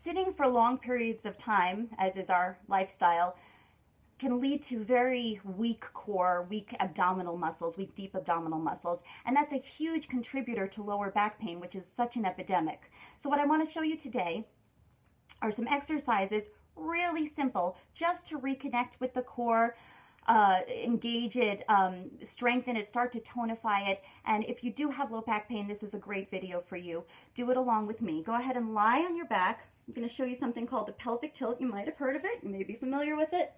sitting for long periods of time, as is our lifestyle, can lead to very weak core, weak abdominal muscles, weak deep abdominal muscles, and that's a huge contributor to lower back pain, which is such an epidemic. So what I want to show you today are some exercises, really simple, just to reconnect with the core, engage it, strengthen it, start to tonify it. And if you do have low back pain, this is a great video for you. Do it along with me. Go ahead and lie on your back. I'm going to show you something called the pelvic tilt. You might have heard of it. You may be familiar with it.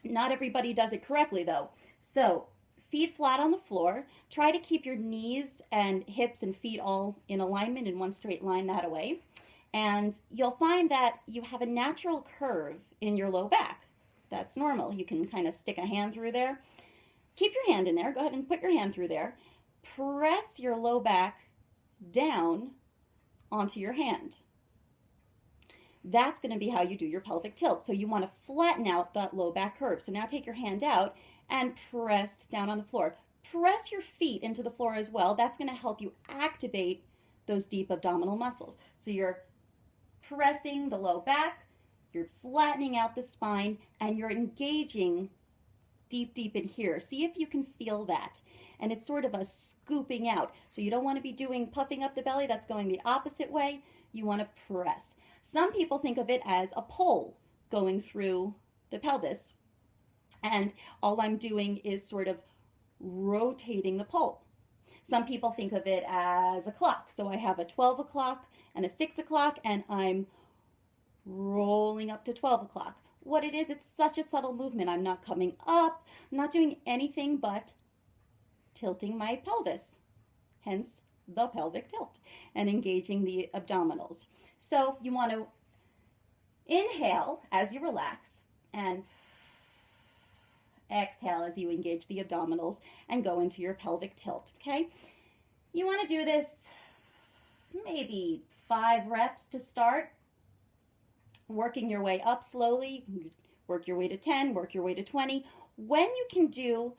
Not everybody does it correctly though. So feet flat on the floor. Try to keep your knees and hips and feet all in alignment in one straight line that way. And you'll find that you have a natural curve in your low back. That's normal. You can kind of stick a hand through there. Keep your hand in there. Go ahead and put your hand through there. Press your low back down onto your hand. That's going to be how you do your pelvic tilt. So you want to flatten out that low back curve. So now take your hand out and press down on the floor. Press your feet into the floor as well. That's going to help you activate those deep abdominal muscles. So you're pressing the low back, you're flattening out the spine, and you're engaging deep in here. See if you can feel that. And it's sort of a scooping out. So you don't want to be doing puffing up the belly. That's going the opposite way. You want to press. Some people think of it as a pole going through the pelvis. And all I'm doing is sort of rotating the pole. Some people think of it as a clock. So I have a 12 o'clock and a 6 o'clock, and I'm rolling up to 12 o'clock. What it is, it's such a subtle movement. I'm not coming up. I'm not doing anything but tilting my pelvis. Hence the pelvic tilt, and engaging the abdominals. So you want to inhale as you relax and exhale as you engage the abdominals and go into your pelvic tilt, okay? You want to do this maybe 5 reps to start, working your way up slowly. Work your way to 10, work your way to 20. When you can do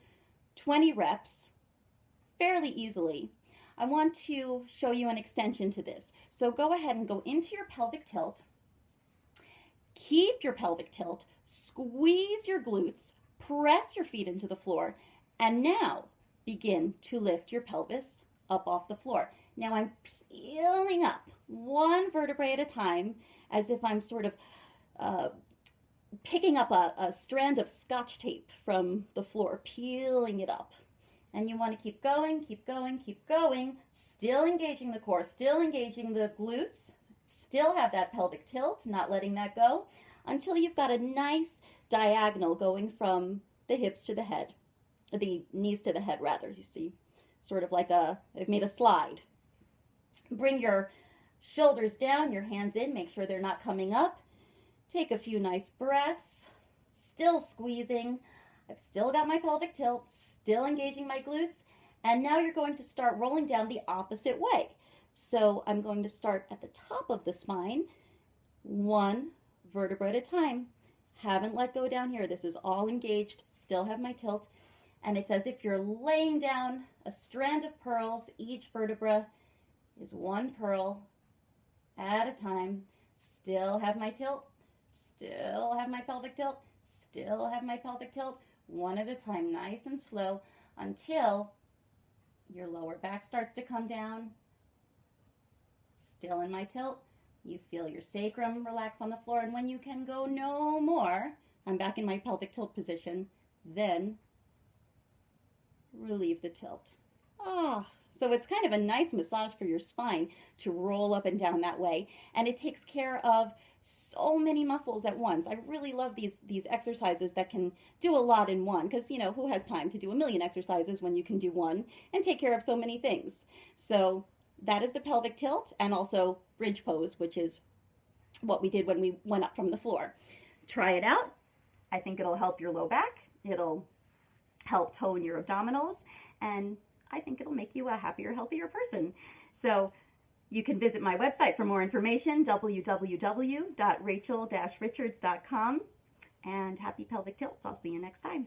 20 reps fairly easily, I want to show you an extension to this. So go ahead and go into your pelvic tilt. Keep your pelvic tilt. Squeeze your glutes. Press your feet into the floor. And now begin to lift your pelvis up off the floor. Now I'm peeling up one vertebrae at a time, as if I'm sort of picking up a strand of Scotch tape from the floor, peeling it up. And you want to keep going, keep going, keep going, still engaging the core, still engaging the glutes, still have that pelvic tilt, not letting that go, until you've got a nice diagonal going from the hips to the head, the knees to the head rather, you see, sort of like I've made a slide. Bring your shoulders down, your hands in, make sure they're not coming up. Take a few nice breaths, still squeezing. I've still got my pelvic tilt, still engaging my glutes, and now you're going to start rolling down the opposite way. So I'm going to start at the top of the spine, one vertebra at a time. Haven't let go down here. This is all engaged, still have my tilt, and it's as if you're laying down a strand of pearls. Each vertebra is one pearl at a time. Still have my tilt, still have my pelvic tilt, still have my pelvic tilt. One at a time, nice and slow, until your lower back starts to come down. Still in my tilt. You feel your sacrum relax on the floor, and when you can go no more, I'm back in my pelvic tilt position, then relieve the tilt. So it's kind of a nice massage for your spine to roll up and down that way, and it takes care of so many muscles at once. I really love these exercises that can do a lot in one, because, you know, who has time to do a million exercises when you can do one and take care of so many things? So that is the pelvic tilt, and also bridge pose, which is what we did when we went up from the floor. Try it out. I think it'll help your low back. It'll help tone your abdominals, and I think it'll make you a happier, healthier person. So you can visit my website for more information, www.rachel-richards.com, and happy pelvic tilts. I'll see you next time.